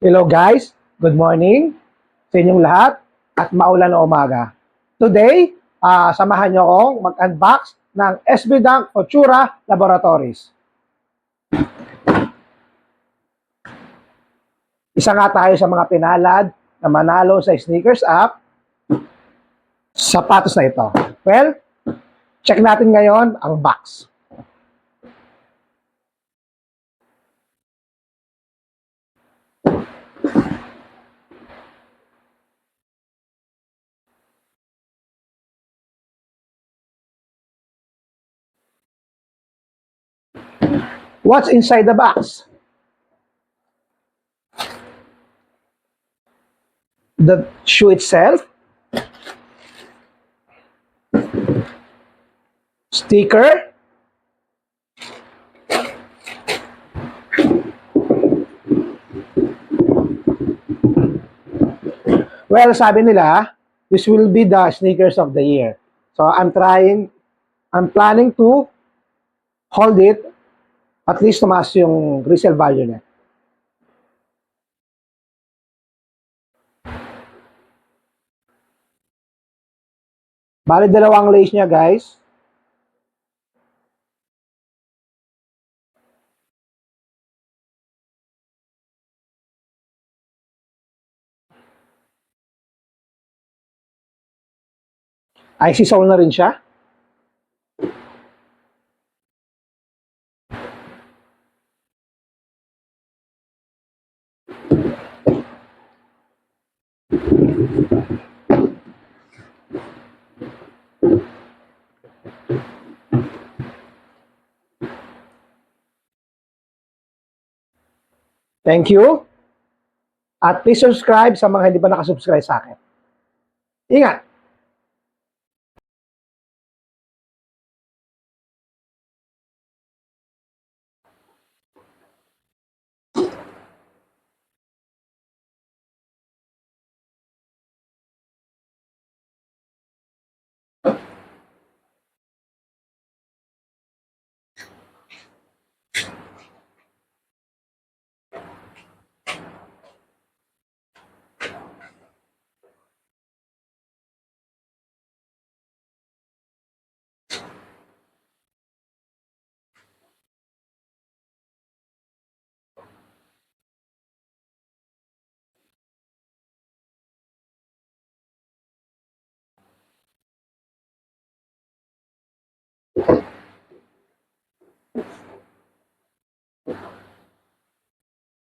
Hello guys, good morning sa inyong lahat at maulan na umaga. Today, samahan nyo akong mag-unbox ng SB Dunk Futura Laboratories. Isa nga tayo sa mga pinalad na manalo sa Sneakers App, sapatos na ito. Well, check natin ngayon ang box. What's inside the box? The shoe itself, sticker, well, sabi nila, this will be the sneakers of the year. So I'm planning to hold it at least tumaas yung resale value niya. Bali, dalawang lace niya, guys. IC sole na rin siya. Thank you. At please subscribe sa mga hindi pa nakasubscribe sa akin. Ingat!